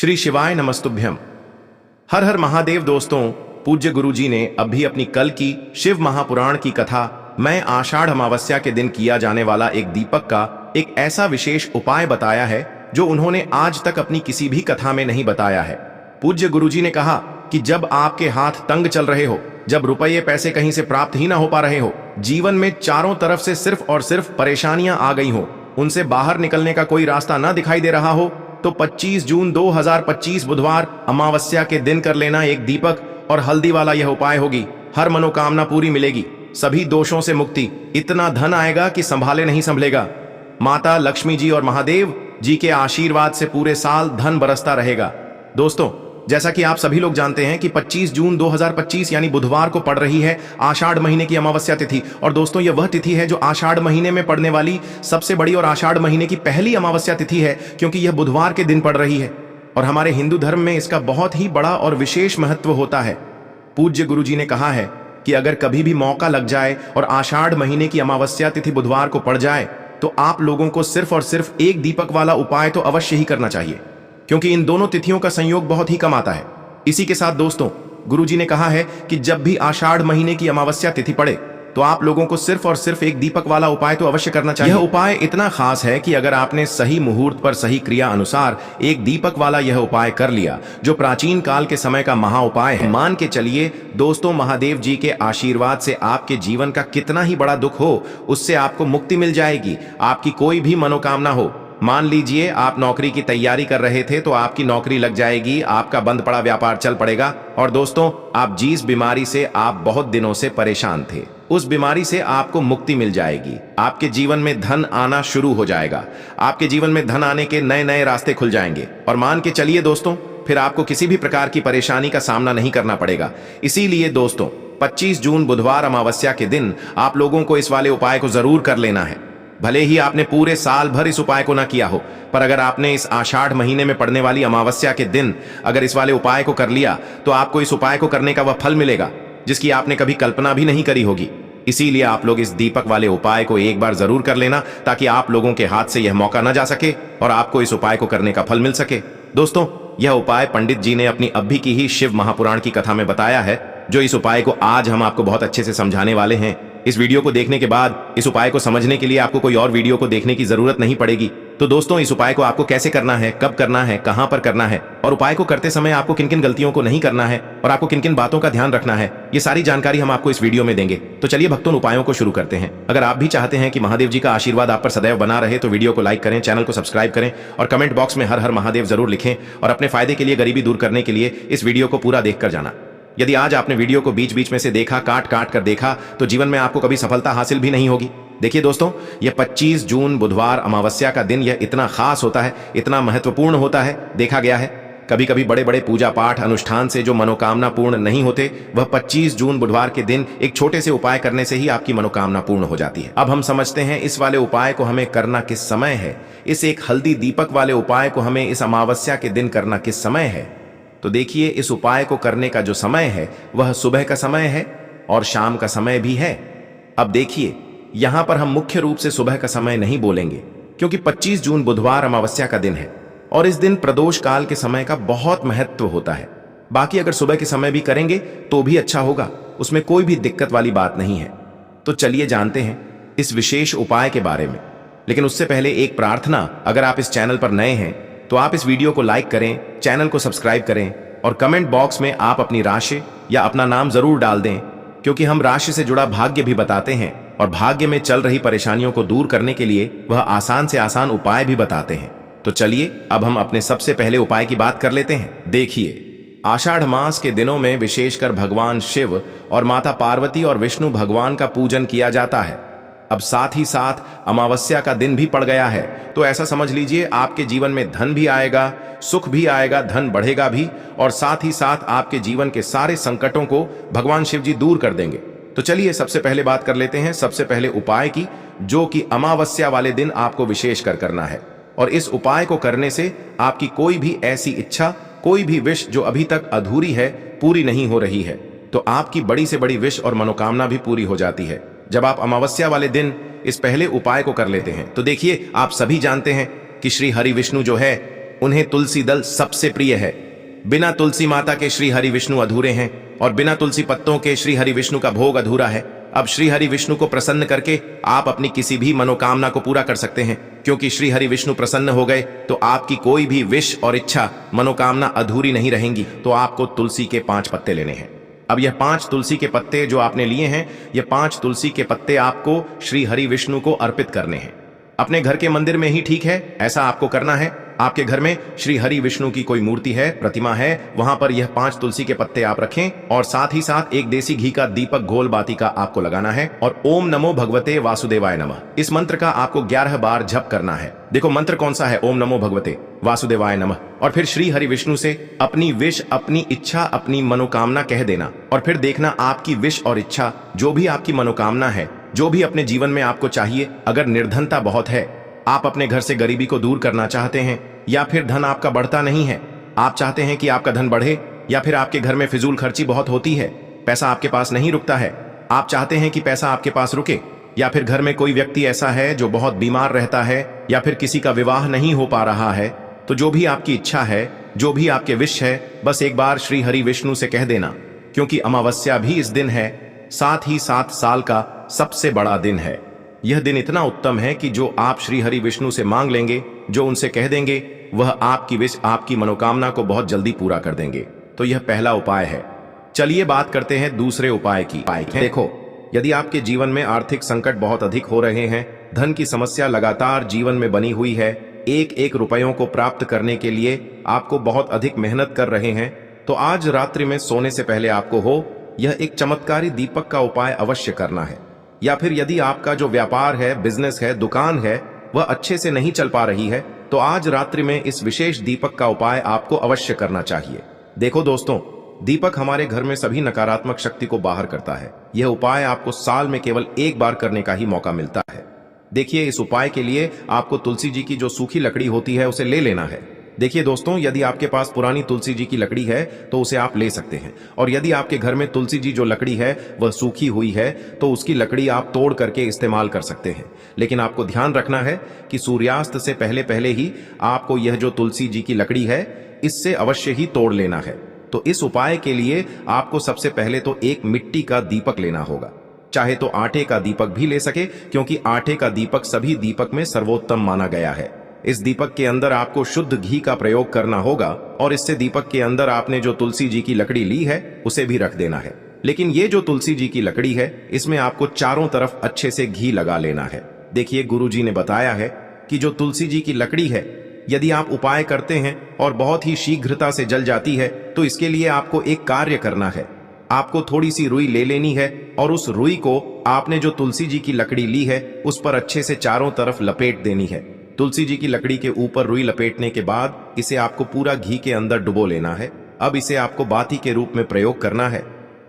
श्री शिवाय नमस्तुभ्यम। हर हर महादेव। दोस्तों, पूज्य गुरु जी ने अभी अपनी कल की शिव महापुराण की कथा मैं आषाढ़ अमावस्या के दिन किया जाने वाला एक दीपक का एक ऐसा विशेष उपाय बताया है जो उन्होंने आज तक अपनी किसी भी कथा में नहीं बताया है। पूज्य गुरु जी ने कहा कि जब आपके हाथ तंग चल रहे हो, जब रुपये पैसे कहीं से प्राप्त ही ना हो पा रहे हो, जीवन में चारों तरफ से सिर्फ और सिर्फ परेशानियां आ गई हो, उनसे बाहर निकलने का कोई रास्ता ना दिखाई दे रहा हो, तो 25 जून 2025 बुधवार अमावस्या के दिन कर लेना एक दीपक और हल्दी वाला यह उपाय होगी। हर मनोकामना पूरी मिलेगी, सभी दोषों से मुक्ति, इतना धन आएगा कि संभाले नहीं संभलेगा। माता लक्ष्मी जी और महादेव जी के आशीर्वाद से पूरे साल धन बरसता रहेगा। दोस्तों, जैसा कि आप सभी लोग जानते हैं कि 25 जून 2025 यानी बुधवार को पड़ रही है आषाढ़ महीने की अमावस्या तिथि। और दोस्तों, यह वह तिथि है जो आषाढ़ महीने में पड़ने वाली सबसे बड़ी और आषाढ़ महीने की पहली अमावस्या तिथि है, क्योंकि यह बुधवार के दिन पड़ रही है। और हमारे हिंदू धर्म में इसका बहुत ही बड़ा और विशेष महत्व होता है। पूज्य गुरु जी ने कहा है कि अगर कभी भी मौका लग जाए और आषाढ़ महीने की अमावस्या तिथि बुधवार को पड़ जाए, तो आप लोगों को सिर्फ और सिर्फ एक दीपक वाला उपाय तो अवश्य ही करना चाहिए, क्योंकि इन दोनों तिथियों का संयोग बहुत ही कम आता है। इसी के साथ दोस्तों, गुरुजी ने कहा है कि जब भी आषाढ़ महीने की अमावस्या तिथि पड़े, तो आप लोगों को सिर्फ और सिर्फ एक दीपक वाला उपाय तो अवश्य करना चाहिए। यह उपाय इतना खास है कि अगर आपने सही मुहूर्त पर सही क्रिया अनुसार एक दीपक वाला यह उपाय कर लिया, जो प्राचीन काल के समय का महा उपाय है, मान के चलिए दोस्तों, महादेव जी के आशीर्वाद से आपके जीवन का कितना ही बड़ा दुख हो, उससे आपको मुक्ति मिल जाएगी। आपकी कोई भी मनोकामना हो, मान लीजिए आप नौकरी की तैयारी कर रहे थे तो आपकी नौकरी लग जाएगी, आपका बंद पड़ा व्यापार चल पड़ेगा। और दोस्तों, आप जिस बीमारी से आप बहुत दिनों से परेशान थे, उस बीमारी से आपको मुक्ति मिल जाएगी। आपके जीवन में धन आना शुरू हो जाएगा, आपके जीवन में धन आने के नए नए रास्ते खुल जाएंगे। और मान के चलिए दोस्तों, फिर आपको किसी भी प्रकार की परेशानी का सामना नहीं करना पड़ेगा। इसीलिए दोस्तों, 25 जून बुधवार अमावस्या के दिन आप लोगों को इस वाले उपाय को जरूर कर लेना है। भले ही आपने पूरे साल भर इस उपाय को ना किया हो, पर अगर आपने इस आषाढ़ महीने में पड़ने वाली अमावस्या के दिन अगर इस वाले उपाय को कर लिया, तो आपको इस उपाय को करने का वह फल मिलेगा जिसकी आपने कभी कल्पना भी नहीं करी होगी। इसीलिए आप लोग इस दीपक वाले उपाय को एक बार जरूर कर लेना, ताकि आप लोगों के हाथ से यह मौका न जा सके और आपको इस उपाय को करने का फल मिल सके। दोस्तों, यह उपाय पंडित जी ने अपनी अभी की ही शिव महापुराण की कथा में बताया है, जो इस उपाय को आज हम आपको बहुत अच्छे से समझाने वाले हैं। इस वीडियो को देखने के बाद इस उपाय को समझने के लिए आपको कोई और वीडियो को देखने की जरूरत नहीं पड़ेगी। तो दोस्तों, इस उपाय को आपको कैसे करना है, कब करना है, कहां पर करना है, और उपाय को करते समय आपको किन किन गलतियों को नहीं करना है और आपको किन किन बातों का ध्यान रखना है, ये सारी जानकारी हम आपको इस वीडियो में देंगे। तो चलिए भक्तों, उपायों को शुरू करते हैं। अगर आप भी चाहते हैं कि महादेव जी का आशीर्वाद आप पर सदैव बना रहे, तो वीडियो को लाइक करें, चैनल को सब्सक्राइब करें और कमेंट बॉक्स में हर हर महादेव जरूर लिखें। और अपने फायदे के लिए, गरीबी दूर करने के लिए इस वीडियो को पूरा देखकर जाना। यदि आज आपने वीडियो को बीच बीच में से देखा, काट काट कर देखा, तो जीवन में आपको कभी सफलता हासिल भी नहीं होगी। देखिए दोस्तों, यह 25 जून बुधवार अमावस्या का दिन यह इतना खास होता है, इतना महत्वपूर्ण होता है। देखा गया है कभी कभी बड़े बड़े पूजा पाठ अनुष्ठान से जो मनोकामना पूर्ण नहीं होते, वह 25 जून बुधवार के दिन एक छोटे से उपाय करने से ही आपकी मनोकामना पूर्ण हो जाती है। अब हम समझते हैं इस वाले उपाय को हमें करना किस समय है। इस एक हल्दी दीपक वाले उपाय को हमें इस अमावस्या के दिन करना किस समय है। तो देखिए, इस उपाय को करने का जो समय है वह सुबह का समय है और शाम का समय भी है। अब देखिए, यहां पर हम मुख्य रूप से सुबह का समय नहीं बोलेंगे, क्योंकि 25 जून बुधवार अमावस्या का दिन है और इस दिन प्रदोष काल के समय का बहुत महत्व होता है। बाकी अगर सुबह के समय भी करेंगे तो भी अच्छा होगा, उसमें कोई भी दिक्कत वाली बात नहीं है। तो चलिए जानते हैं इस विशेष उपाय के बारे में। लेकिन उससे पहले एक प्रार्थना, अगर आप इस चैनल पर नए हैं तो आप इस वीडियो को लाइक करें, चैनल को सब्सक्राइब करें और कमेंट बॉक्स में आप अपनी राशि या अपना नाम जरूर डाल दें, क्योंकि हम राशि से जुड़ा भाग्य भी बताते हैं और भाग्य में चल रही परेशानियों को दूर करने के लिए वह आसान से आसान उपाय भी बताते हैं। तो चलिए अब हम अपने सबसे पहले उपाय की बात कर लेते हैं। देखिए, आषाढ़ मास के दिनों में विशेषकर भगवान शिव और माता पार्वती और विष्णु भगवान का पूजन किया जाता है। अब साथ ही साथ अमावस्या का दिन भी पड़ गया है, तो ऐसा समझ लीजिए आपके जीवन में धन भी आएगा, सुख भी आएगा, धन बढ़ेगा भी, और साथ ही साथ आपके जीवन के सारे संकटों को भगवान शिव जी दूर कर देंगे। तो चलिए सबसे पहले बात कर लेते हैं सबसे पहले उपाय की, जो कि अमावस्या वाले दिन आपको विशेष कर करना है। और इस उपाय को करने से आपकी कोई भी ऐसी इच्छा, कोई भी विश जो अभी तक अधूरी है, पूरी नहीं हो रही है, तो आपकी बड़ी से बड़ी विश और मनोकामना भी पूरी हो जाती है जब आप अमावस्या वाले दिन इस पहले उपाय को कर लेते हैं। तो देखिए, आप सभी जानते हैं कि श्री हरि विष्णु जो है उन्हें तुलसी दल सबसे प्रिय है। बिना तुलसी माता के श्री हरि विष्णु अधूरे हैं और बिना तुलसी पत्तों के श्री हरि विष्णु का भोग अधूरा है। अब श्री हरि विष्णु को प्रसन्न करके आप अपनी किसी भी मनोकामना को पूरा कर सकते हैं, क्योंकि श्री हरि विष्णु प्रसन्न हो गए तो आपकी कोई भी विश और इच्छा मनोकामना अधूरी नहीं रहेंगी। तो आपको तुलसी के 5 पत्ते लेने हैं। अब यह 5 तुलसी के पत्ते जो आपने लिए हैं, ये 5 तुलसी के पत्ते आपको श्री हरि विष्णु को अर्पित करने हैं। अपने घर के मंदिर में ही ठीक है, ऐसा आपको करना है। आपके घर में श्री हरि विष्णु की कोई मूर्ति है, प्रतिमा है, वहां पर यह 5 तुलसी के पत्ते आप रखें और साथ ही साथ एक देसी घी का दीपक घोल बाती का आपको लगाना है और ओम नमो भगवते वासुदेवाय नमः इस मंत्र का आपको 11 बार जप करना है। देखो मंत्र कौन सा है, ओम नमो भगवते वासुदेवाय नमः। और फिर श्री हरि विष्णु से अपनी विश, अपनी इच्छा, अपनी मनोकामना कह देना और फिर देखना आपकी विश और इच्छा, जो भी आपकी मनोकामना है, जो भी अपने जीवन में आपको चाहिए। अगर निर्धनता बहुत है, आप अपने घर से गरीबी को दूर करना चाहते हैं, या फिर धन आपका बढ़ता नहीं है, आप चाहते हैं कि आपका धन बढ़े, या फिर आपके घर में फिजूल खर्ची बहुत होती है, पैसा आपके पास नहीं रुकता है, आप चाहते हैं कि पैसा आपके पास रुके, या फिर घर में कोई व्यक्ति ऐसा है जो बहुत बीमार रहता है, या फिर किसी का विवाह नहीं हो पा रहा है, तो जो भी आपकी इच्छा है, जो भी आपके विश है, बस एक बार श्री हरि विष्णु से कह देना। क्योंकि अमावस्या भी इस दिन है, साथ ही 7 साल का सबसे बड़ा दिन है। यह दिन इतना उत्तम है कि जो आप श्री हरि विष्णु से मांग लेंगे, जो उनसे कह देंगे, वह आपकी विश, आपकी मनोकामना को बहुत जल्दी पूरा कर देंगे। तो यह पहला उपाय है। चलिए बात करते हैं दूसरे उपाय की। देखो, यदि आपके जीवन में आर्थिक संकट बहुत अधिक हो रहे हैं, धन की समस्या लगातार जीवन में बनी हुई है, एक रुपयों को प्राप्त करने के लिए आपको बहुत अधिक मेहनत कर रहे हैं, तो आज रात्रि में सोने से पहले आपको हो यह एक चमत्कारी दीपक का उपाय अवश्य करना है। या फिर यदि आपका जो व्यापार है, बिजनेस है, दुकान है, वह अच्छे से नहीं चल पा रही है, तो आज रात्रि में इस विशेष दीपक का उपाय आपको अवश्य करना चाहिए। देखो दोस्तों, दीपक हमारे घर में सभी नकारात्मक शक्ति को बाहर करता है। यह उपाय आपको साल में केवल एक बार करने का ही मौका मिलता है। देखिए, इस उपाय के लिए आपको तुलसी जी की जो सूखी लकड़ी होती है उसे ले लेना है। देखिए दोस्तों, यदि आपके पास पुरानी तुलसी जी की लकड़ी है तो उसे आप ले सकते हैं, और यदि आपके घर में तुलसी जी जो लकड़ी है वह सूखी हुई है तो उसकी लकड़ी आप तोड़ करके इस्तेमाल कर सकते हैं। लेकिन आपको ध्यान रखना है कि सूर्यास्त से पहले पहले ही आपको यह जो तुलसी जी की लकड़ी है इससे अवश्य ही तोड़ लेना है। तो इस उपाय के लिए आपको सबसे पहले तो एक मिट्टी का दीपक लेना होगा, चाहे तो आटे का दीपक भी ले सके, क्योंकि आटे का दीपक सभी दीपक में सर्वोत्तम माना गया है। इस दीपक के अंदर आपको शुद्ध घी का प्रयोग करना होगा और इससे दीपक के अंदर आपने जो तुलसी जी की लकड़ी ली है उसे भी रख देना है। लेकिन ये जो तुलसी जी की लकड़ी है, इसमें आपको चारों तरफ अच्छे से घी लगा लेना है। देखिए, गुरुजी ने बताया है कि जो तुलसी जी की लकड़ी है, यदि आप उपाय करते हैं और बहुत ही शीघ्रता से जल जाती है, तो इसके लिए आपको एक कार्य करना है। आपको थोड़ी सी रुई ले लेनी है और उस रुई को आपने जो तुलसी जी की लकड़ी ली है उस पर अच्छे से चारों तरफ लपेट देनी है। तुलसी जी की लकड़ी के ऊपर रुई लपेटने के बाद इसे आपको पूरा घी के अंदर डुबो लेना है। अब इसे आपको बाती के रूप में प्रयोग करना है।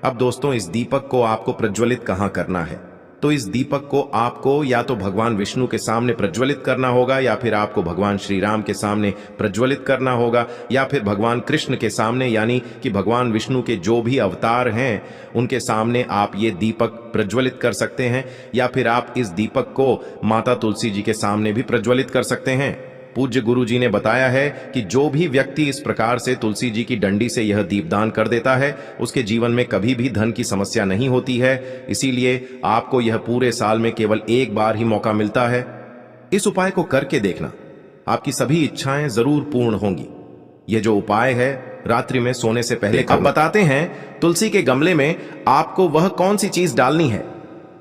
अब दोस्तों, इस दीपक को आपको प्रज्वलित कहाँ करना है? तो इस दीपक को आपको या तो भगवान विष्णु के सामने प्रज्वलित करना होगा, या फिर आपको भगवान श्री राम के सामने प्रज्वलित करना होगा, या फिर भगवान कृष्ण के सामने, यानी कि भगवान विष्णु के जो भी अवतार हैं उनके सामने आप ये दीपक प्रज्वलित कर सकते हैं, या फिर आप इस दीपक को माता तुलसी जी के सामने भी प्रज्वलित कर सकते हैं। पूज्य गुरु जी ने बताया है कि जो भी व्यक्ति इस प्रकार से तुलसी जी की डंडी से यह दीपदान कर देता है, उसके जीवन में कभी भी धन की समस्या नहीं होती है। इसीलिए आपको यह पूरे साल में केवल एक बार ही मौका मिलता है। इस उपाय को करके देखना, आपकी सभी इच्छाएं जरूर पूर्ण होंगी। यह जो उपाय है रात्रि में सोने से पहले। अब बताते हैं तुलसी के गमले में आपको वह कौन सी चीज डालनी है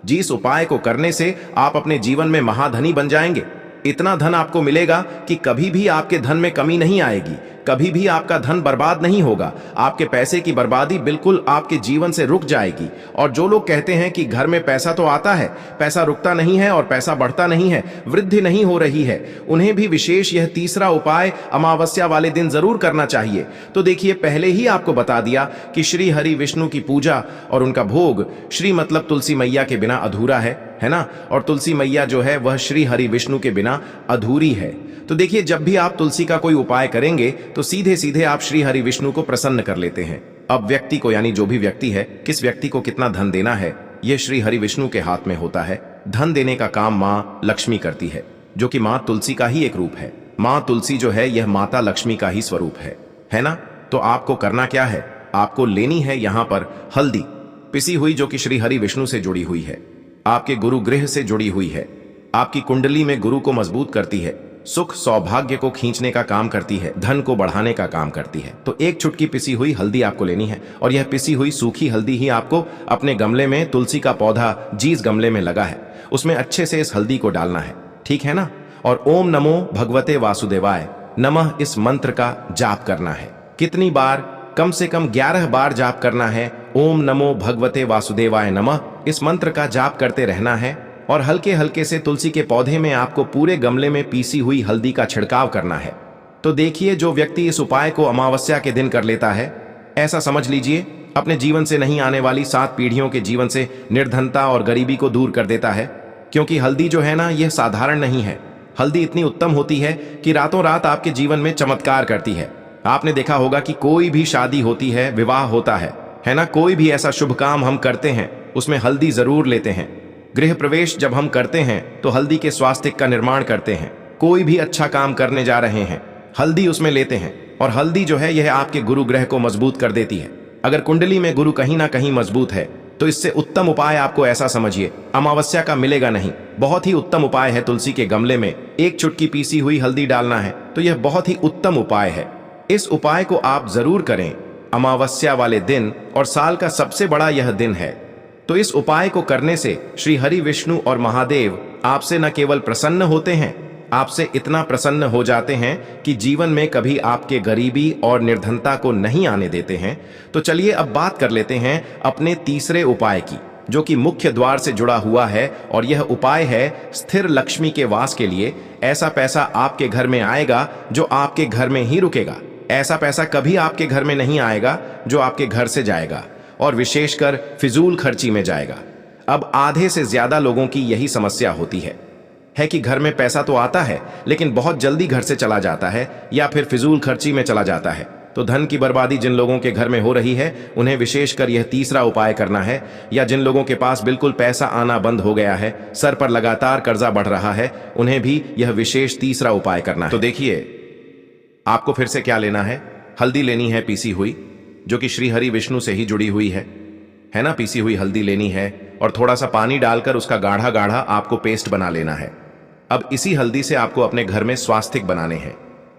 जिस उपाय को करने से आप अपने जीवन में महाधनी बन जाएंगे। इतना धन आपको मिलेगा कि कभी भी आपके धन में कमी नहीं आएगी, कभी भी आपका धन बर्बाद नहीं होगा। आपके पैसे की बर्बादी बिल्कुल आपके जीवन से रुक जाएगी। और जो लोग कहते हैं कि घर में पैसा तो आता है, पैसा रुकता नहीं है और पैसा बढ़ता नहीं है, वृद्धि नहीं हो रही है, उन्हें भी विशेष यह तीसरा उपाय अमावस्या वाले दिन जरूर करना चाहिए। तो देखिए, पहले ही आपको बता दिया कि श्री हरि विष्णु की पूजा और उनका भोग श्री मतलब तुलसी मैया के बिना अधूरा है ना। और तुलसी मैया जो है वह श्री हरि विष्णु के बिना अधूरी है। तो देखिए, जब भी आप तुलसी का कोई उपाय करेंगे तो सीधे सीधे आप श्री हरि विष्णु को प्रसन्न कर लेते हैं। अब व्यक्ति को, यानी जो भी व्यक्ति है, किस व्यक्ति को कितना धन देना है, यह श्री हरि विष्णु के हाथ में होता है। धन देने का काम माँ लक्ष्मी करती है, जो कि माँ तुलसी का ही एक रूप है। माँ तुलसी जो है यह माता लक्ष्मी का ही स्वरूप है ना। तो आपको करना क्या है, आपको लेनी है यहाँ पर हल्दी पिसी हुई, जो कि श्री हरि विष्णु से जुड़ी हुई है, आपके गुरु गृह से जुड़ी हुई है, आपकी कुंडली में गुरु को मजबूत करती है, सुख सौभाग्य को खींचने का काम करती है, धन को बढ़ाने का काम करती है। तो एक चुटकी पिसी हुई हल्दी आपको लेनी है, और यह पिसी हुई सूखी हल्दी ही आपको अपने गमले में, तुलसी का पौधा जिस गमले में लगा है उसमें अच्छे से इस हल्दी को डालना है, ठीक है ना। और ओम नमो भगवते वासुदेवाय नमः इस मंत्र का जाप करना है। कितनी बार, कम से कम 11 बार जाप करना है। ओम नमो भगवते वासुदेवाय नमः इस मंत्र का जाप करते रहना है, और हल्के हल्के से तुलसी के पौधे में आपको पूरे गमले में पीसी हुई हल्दी का छिड़काव करना है। तो देखिए, जो व्यक्ति इस उपाय को अमावस्या के दिन कर लेता है, ऐसा समझ लीजिए अपने जीवन से नहीं आने वाली 7 पीढ़ियों के जीवन से निर्धनता और गरीबी को दूर कर देता है। क्योंकि हल्दी जो है ना, यह साधारण नहीं है। हल्दी इतनी उत्तम होती है कि रातों रात आपके जीवन में चमत्कार करती है। आपने देखा होगा कि कोई भी शादी होती है, विवाह होता है ना, कोई भी ऐसा शुभ काम हम करते हैं उसमें हल्दी जरूर लेते हैं। गृह प्रवेश जब हम करते हैं तो हल्दी के स्वास्तिक का निर्माण करते हैं। कोई भी अच्छा काम करने जा रहे हैं, हल्दी उसमें लेते हैं। और हल्दी जो है यह आपके गुरु ग्रह को मजबूत कर देती है। अगर कुंडली में गुरु कहीं ना कहीं मजबूत है तो इससे उत्तम उपाय आपको ऐसा समझिए अमावस्या का मिलेगा नहीं। बहुत ही उत्तम उपाय है, तुलसी के गमले में एक चुटकी पीसी हुई हल्दी डालना है। तो यह बहुत ही उत्तम उपाय है। इस उपाय को आप जरूर करें अमावस्या वाले दिन, और साल का सबसे बड़ा यह दिन है। तो इस उपाय को करने से श्री हरि विष्णु और महादेव आपसे न केवल प्रसन्न होते हैं, आपसे इतना प्रसन्न हो जाते हैं कि जीवन में कभी आपके गरीबी और निर्धनता को नहीं आने देते हैं। तो चलिए अब बात कर लेते हैं अपने तीसरे उपाय की, जो कि मुख्य द्वार से जुड़ा हुआ है। और यह उपाय है स्थिर लक्ष्मी के वास के लिए। ऐसा पैसा आपके घर में आएगा जो आपके घर में ही रुकेगा। ऐसा पैसा कभी आपके घर में नहीं आएगा जो आपके घर से जाएगा, और विशेषकर फिजूल खर्ची में जाएगा। अब आधे से ज्यादा लोगों की यही समस्या होती है कि घर में पैसा तो आता है लेकिन बहुत जल्दी घर से चला जाता है, या फिर फिजूल खर्ची में चला जाता है। तो धन की बर्बादी जिन लोगों के घर में हो रही है उन्हें विशेषकर यह तीसरा उपाय करना है। या जिन लोगों के पास बिल्कुल पैसा आना बंद हो गया है, सर पर लगातार कर्जा बढ़ रहा है, उन्हें भी यह विशेष तीसरा उपाय करना है। तो देखिए, आपको फिर से क्या लेना है, हल्दी लेनी है पीसी हुई, जो कि श्री हरि विष्णु से ही जुड़ी हुई है ना। पीसी हुई हल्दी लेनी है, और थोड़ा सा पानी डालकर उसका गाढ़ा गाढ़ा आपको पेस्ट बना लेना है। अब इसी हल्दी से आपको अपने घर में स्वास्तिक बनाने हैं।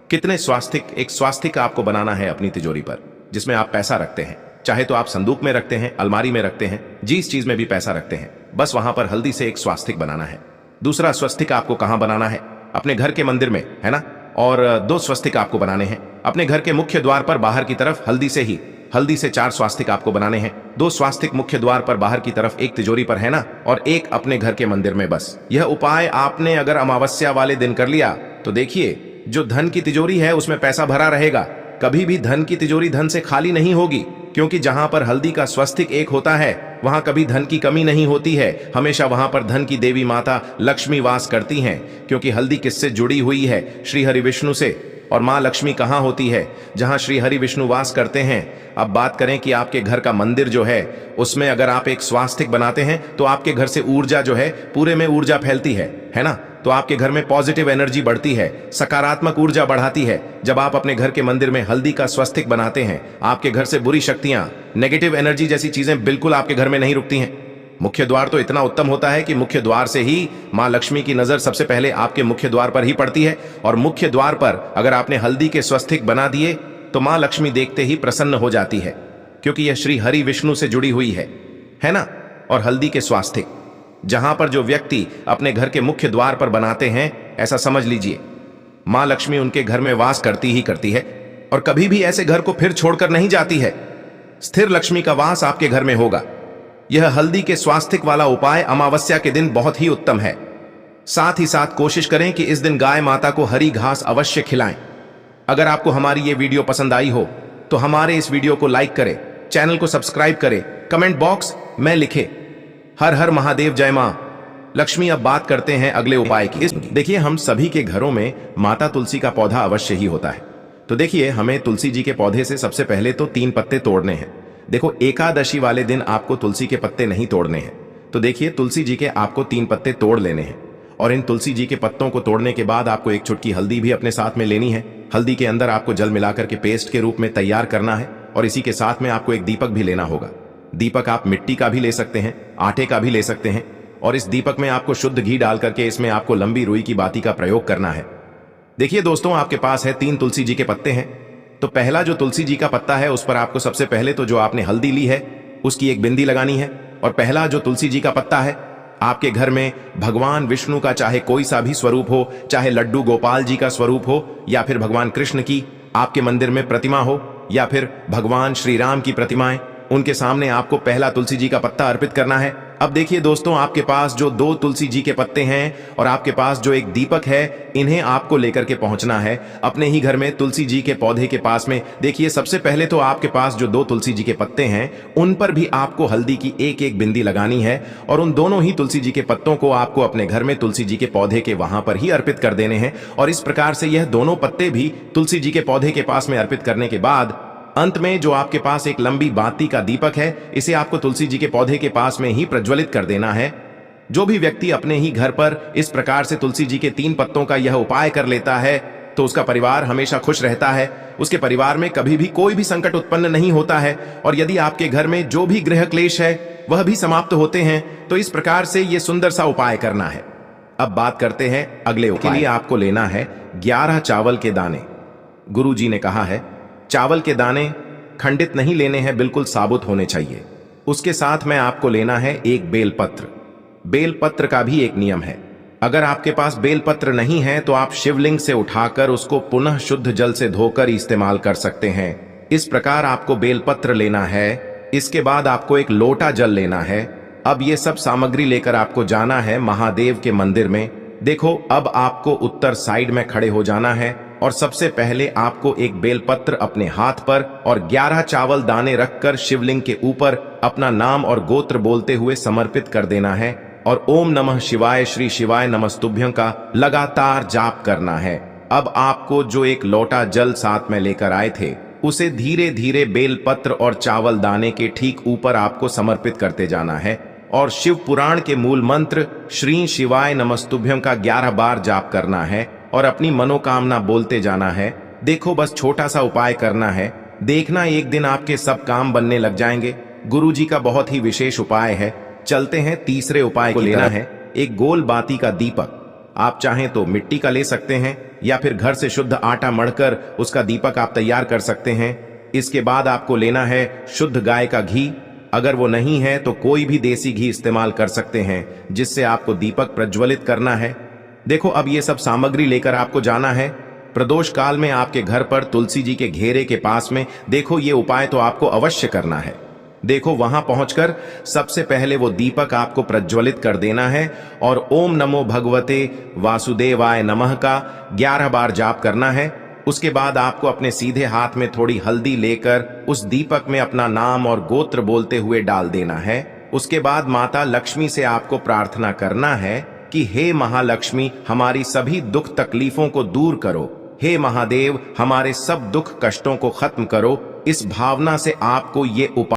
कितने स्वास्तिक? एक स्वास्तिक आपको बनाना है अपनी तिजोरी पर, जिसमें आप पैसा रखते हैं। चाहे तो आप संदूक में रखते हैं, अलमारी में रखते हैं, जिस चीज में भी पैसा रखते हैं, बस वहां पर हल्दी से एक स्वास्तिक बनाना है। दूसरा स्वस्तिक आपको कहां बनाना है? अपने घर के मंदिर में, है ना। और 2 स्वस्तिक आपको बनाने हैं अपने घर के मुख्य द्वार पर बाहर की तरफ। हल्दी से 4 स्वास्तिक आपको बनाने हैं। 2 स्वास्तिक मुख्य द्वार पर बाहर की तरफ, एक तिजोरी पर, है ना, और एक अपने घर के मंदिर में। बस यह उपाय आपने अगर अमावस्या वाले दिन कर लिया तो देखिए, जो धन की तिजोरी है उसमें पैसा भरा रहेगा। कभी भी धन की तिजोरी धन से खाली नहीं होगी, क्योंकि जहां पर हल्दी का स्वस्तिक एक होता है वहां कभी धन की कमी नहीं होती है। हमेशा वहां पर धन की देवी माता लक्ष्मी वास करती हैं, क्योंकि हल्दी किससे जुड़ी हुई है? श्री हरि विष्णु से। और माँ लक्ष्मी कहाँ होती है? जहां श्री हरि विष्णु वास करते हैं। अब बात करें कि आपके घर का मंदिर जो है उसमें अगर आप एक स्वास्तिक बनाते हैं तो आपके घर से ऊर्जा जो है, पूरे में ऊर्जा फैलती है ना। तो आपके घर में पॉजिटिव एनर्जी बढ़ती है, सकारात्मक ऊर्जा बढ़ाती है। जब आप अपने घर के मंदिर में हल्दी का स्वस्तिक बनाते हैं, आपके घर से बुरी शक्तियां, नेगेटिव एनर्जी जैसी चीजें बिल्कुल आपके घर में नहीं रुकती हैं। मुख्य द्वार तो इतना उत्तम होता है कि मुख्य द्वार से ही मां लक्ष्मी की नजर सबसे पहले आपके मुख्य द्वार पर ही पड़ती है। और मुख्य द्वार पर अगर आपने हल्दी के स्वस्तिक बना दिए तो मां लक्ष्मी देखते ही प्रसन्न हो जाती है, क्योंकि यह श्री हरि विष्णु से जुड़ी हुई है ना। और हल्दी के स्वास्तिक जहां पर जो व्यक्ति अपने घर के मुख्य द्वार पर बनाते हैं, ऐसा समझ लीजिए मां लक्ष्मी उनके घर में वास करती ही करती है, और कभी भी ऐसे घर को फिर छोड़कर नहीं जाती है। स्थिर लक्ष्मी का वास आपके घर में होगा। यह हल्दी के स्वास्तिक वाला उपाय अमावस्या के दिन बहुत ही उत्तम है। साथ ही साथ कोशिश करें कि इस दिन गाय माता को हरी घास अवश्य खिलाएं। अगर आपको हमारी ये वीडियो पसंद आई हो तो हमारे इस वीडियो को लाइक करें, चैनल को सब्सक्राइब करें, कमेंट बॉक्स में लिखें हर हर महादेव, जय मां लक्ष्मी। अब बात करते हैं अगले उपाय की। देखिए, हम सभी के घरों में माता तुलसी का पौधा अवश्य ही होता है। तो देखिए, हमें तुलसी जी के पौधे से सबसे पहले तो 3 पत्ते तोड़ने हैं। देखो, एकादशी वाले दिन आपको तुलसी के पत्ते नहीं तोड़ने हैं। तो देखिए, तुलसी जी के आपको 3 पत्ते तोड़ लेने हैं, और इन तुलसी जी के पत्तों को तोड़ने के बाद आपको एक चुटकी हल्दी भी अपने साथ में लेनी है। हल्दी के अंदर आपको जल मिलाकर के पेस्ट के रूप में तैयार करना है और इसी के साथ में आपको एक दीपक भी लेना होगा। दीपक आप मिट्टी का भी ले सकते हैं, आटे का भी ले सकते हैं और इस दीपक में आपको शुद्ध घी डाल करके इसमें आपको लंबी रुई की बाती का प्रयोग करना है। देखिए दोस्तों, आपके पास है 3 तुलसी जी के पत्ते हैं। तो पहला जो तुलसी जी का पत्ता है उस पर आपको सबसे पहले तो जो आपने हल्दी ली है उसकी एक बिंदी लगानी है। और पहला जो तुलसी जी का पत्ता है, आपके घर में भगवान विष्णु का चाहे कोई सा भी स्वरूप हो, चाहे लड्डू गोपाल जी का स्वरूप हो या फिर भगवान कृष्ण की आपके मंदिर में प्रतिमा हो या फिर भगवान श्री राम की प्रतिमाएं, उनके सामने आपको पहला तुलसी जी का पत्ता अर्पित करना है। अब देखिए दोस्तों, आपके पास जो 2 तुलसी जी के पत्ते हैं और आपके पास जो एक दीपक है, इन्हें आपको लेकर के पहुंचना है अपने ही घर में तुलसी जी के पौधे के पास में। देखिए, सबसे पहले तो आपके पास जो 2 तुलसी जी के पत्ते हैं उन पर भी आपको हल्दी की एक बिंदी लगानी है और उन दोनों ही तुलसी जी के पत्तों को आपको अपने घर में तुलसी जी के पौधे के वहां पर ही अर्पित कर देने हैं। और इस प्रकार से यह दोनों पत्ते भी तुलसी जी के पौधे के पास में अर्पित करने के बाद अंत में जो आपके पास एक लंबी बाती का दीपक है, इसे आपको तुलसी जी के पौधे के पास में ही प्रज्वलित कर देना है। जो भी व्यक्ति अपने ही घर पर इस प्रकार से तुलसी जी के 3 पत्तों का यह उपाय कर लेता है तो उसका परिवार हमेशा खुश रहता है। उसके परिवार में कभी भी कोई भी संकट उत्पन्न नहीं होता है और यदि आपके घर में जो भी गृह क्लेश है वह भी समाप्त होते हैं। तो इस प्रकार से यह सुंदर सा उपाय करना है। अब बात करते हैं अगले उपाय के लिए। आपको लेना है 11 चावल के दाने। गुरु जी ने कहा है चावल के दाने खंडित नहीं लेने हैं, बिल्कुल साबुत होने चाहिए। उसके साथ में आपको लेना है एक बेलपत्र। बेलपत्र का भी एक नियम है, अगर आपके पास बेलपत्र नहीं है तो आप शिवलिंग से उठाकर उसको पुनः शुद्ध जल से धोकर इस्तेमाल कर सकते हैं। इस प्रकार आपको बेलपत्र लेना है। इसके बाद आपको एक लोटा जल लेना है। अब ये सब सामग्री लेकर आपको जाना है महादेव के मंदिर में। देखो, अब आपको उत्तर साइड में खड़े हो जाना है और सबसे पहले आपको एक बेलपत्र अपने हाथ पर और 11 चावल दाने रखकर शिवलिंग के ऊपर अपना नाम और गोत्र बोलते हुए समर्पित कर देना है और ओम नमः शिवाय श्री शिवाय नमस्तुभ्यं का लगातार जाप करना है। अब आपको जो एक लोटा जल साथ में लेकर आए थे उसे धीरे धीरे बेलपत्र और चावल दाने के ठीक ऊपर आपको समर्पित करते जाना है और शिव पुराण के मूल मंत्र श्री शिवाय नमस्तुभ्यं का 11 बार जाप करना है और अपनी मनोकामना बोलते जाना है। देखो, बस छोटा सा उपाय करना है, देखना एक दिन आपके सब काम बनने लग जाएंगे। गुरुजी का बहुत ही विशेष उपाय है। चलते हैं तीसरे उपाय को। लेना है एक गोल बाती का दीपक। आप चाहें तो मिट्टी का ले सकते हैं या फिर घर से शुद्ध आटा मढ़कर उसका दीपक आप तैयार कर सकते हैं। इसके बाद आपको लेना है शुद्ध गाय का घी। अगर वो नहीं है तो कोई भी देसी घी इस्तेमाल कर सकते हैं, जिससे आपको दीपक प्रज्वलित करना है। देखो, अब ये सब सामग्री लेकर आपको जाना है प्रदोष काल में आपके घर पर तुलसी जी के घेरे के पास में। देखो, ये उपाय तो आपको अवश्य करना है। देखो, वहां पहुंचकर सबसे पहले वो दीपक आपको प्रज्वलित कर देना है और ओम नमो भगवते वासुदेवाय नमः का 11 बार जाप करना है। उसके बाद आपको अपने सीधे हाथ में थोड़ी हल्दी लेकर उस दीपक में अपना नाम और गोत्र बोलते हुए डाल देना है। उसके बाद माता लक्ष्मी से आपको प्रार्थना करना है कि हे महालक्ष्मी, हमारी सभी दुख तकलीफों को दूर करो। हे महादेव, हमारे सब दुख कष्टों को खत्म करो। इस भावना से आपको ये उपाय